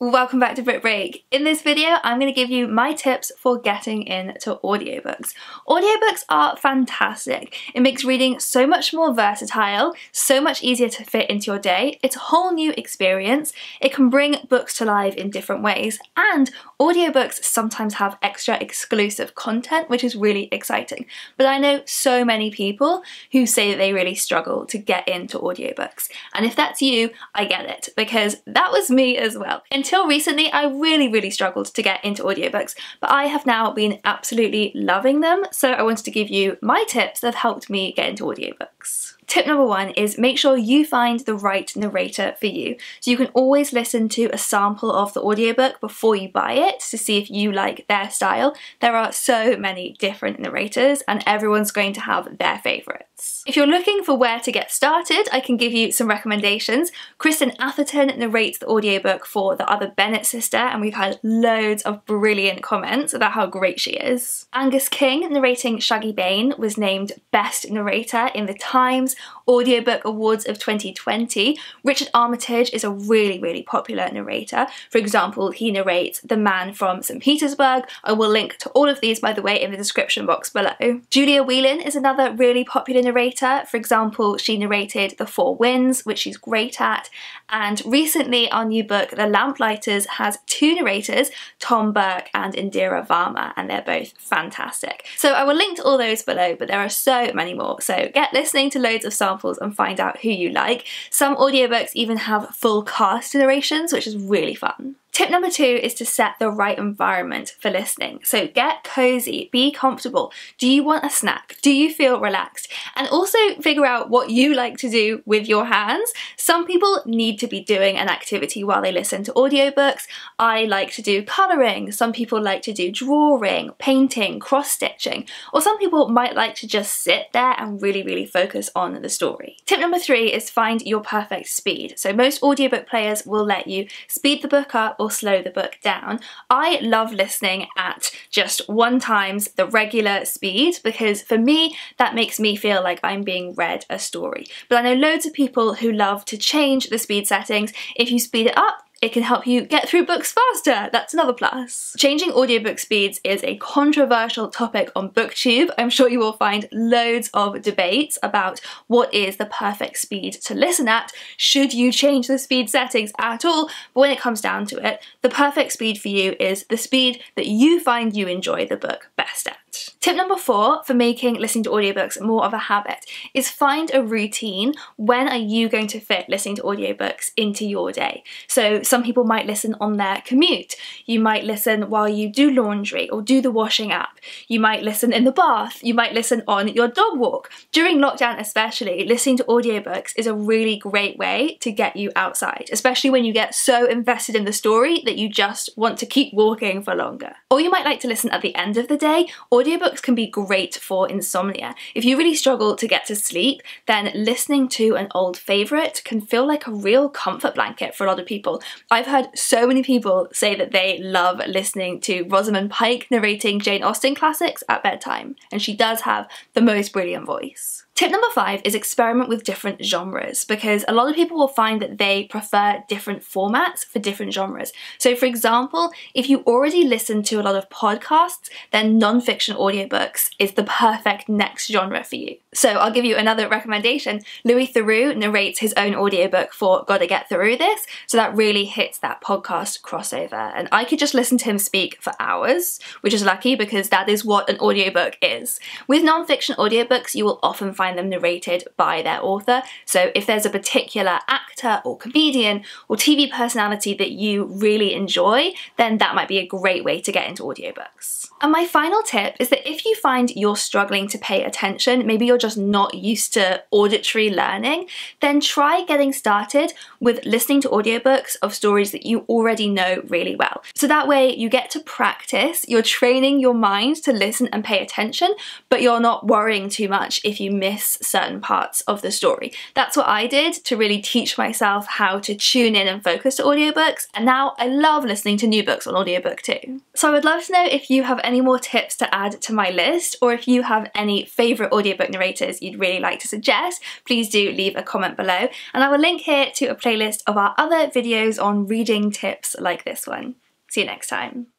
Welcome back to Book Break. In this video, I'm going to give you my tips for getting into audiobooks. Audiobooks are fantastic. It makes reading so much more versatile, so much easier to fit into your day. It's a whole new experience. It can bring books to life in different ways, and audiobooks sometimes have extra exclusive content, which is really exciting. But I know so many people who say that they really struggle to get into audiobooks. And if that's you, I get it, because that was me as well. Until recently, I really struggled to get into audiobooks, but I have now been absolutely loving them, so I wanted to give you my tips that have helped me get into audiobooks. Tip number one is make sure you find the right narrator for you. So you can always listen to a sample of the audiobook before you buy it to see if you like their style. There are so many different narrators and everyone's going to have their favourites. If you're looking for where to get started, I can give you some recommendations. Kristen Atherton narrates the audiobook for The Other Bennett Sister, and we've had loads of brilliant comments about how great she is. Angus King narrating Shaggy Bane was named Best Narrator in the Times Audiobook Awards of 2020. Richard Armitage is a really popular narrator. For example, he narrates The Man from St. Petersburg. I will link to all of these, by the way, in the description box below. Julia Whelan is another really popular narrator. For example, she narrated The Four Winds, which she's great at. And recently, our new book, The Lamplighters, has two narrators, Tom Burke and Indira Varma, and they're both fantastic. So I will link to all those below, but there are so many more. So get listening to loads of samples and find out who you like. Some audiobooks even have full cast narrations, which is really fun. Tip number two is to set the right environment for listening. So get cozy, be comfortable. Do you want a snack? Do you feel relaxed? And also figure out what you like to do with your hands. Some people need to be doing an activity while they listen to audiobooks. I like to do colouring. Some people like to do drawing, painting, cross-stitching. Or some people might like to just sit there and really focus on the story. Tip number three is find your perfect speed. So most audiobook players will let you speed the book up or slow the book down. I love listening at just 1x the regular speed because for me that makes me feel like I'm being read a story. But I know loads of people who love to change the speed settings. If you speed it up, it can help you get through books faster. That's another plus. Changing audiobook speeds is a controversial topic on BookTube. I'm sure you will find loads of debates about what is the perfect speed to listen at. Should you change the speed settings at all? But when it comes down to it, the perfect speed for you is the speed that you find you enjoy the book best at. Tip number four for making listening to audiobooks more of a habit is find a routine. When are you going to fit listening to audiobooks into your day? So some people might listen on their commute. You might listen while you do laundry or do the washing up. You might listen in the bath. You might listen on your dog walk. During lockdown especially, listening to audiobooks is a really great way to get you outside, especially when you get so invested in the story that you just want to keep walking for longer. Or you might like to listen at the end of the day. Audiobooks can be great for insomnia. If you really struggle to get to sleep, then listening to an old favourite can feel like a real comfort blanket for a lot of people. I've heard so many people say that they love listening to Rosamund Pike narrating Jane Austen classics at bedtime, and she does have the most brilliant voice. Tip number five is experiment with different genres, because a lot of people will find that they prefer different formats for different genres. So for example, if you already listen to a lot of podcasts, then non-fiction audiobooks is the perfect next genre for you. So I'll give you another recommendation. Louis Theroux narrates his own audiobook for Gotta Get Through This, so that really hits that podcast crossover. And I could just listen to him speak for hours, which is lucky because that is what an audiobook is. With non-fiction audiobooks, you will often find them narrated by their author. So if there's a particular actor or comedian or TV personality that you really enjoy, then that might be a great way to get into audiobooks. And my final tip is that if you find you're struggling to pay attention, maybe you're just not used to auditory learning, then try getting started with listening to audiobooks of stories that you already know really well. So that way you get to practice, you're training your mind to listen and pay attention, but you're not worrying too much if you miss miss certain parts of the story. That's what I did to really teach myself how to tune in and focus to audiobooks, and now I love listening to new books on audiobook too. So I would love to know if you have any more tips to add to my list, or if you have any favourite audiobook narrators you'd really like to suggest. Please do leave a comment below, and I will link here to a playlist of our other videos on reading tips like this one. See you next time.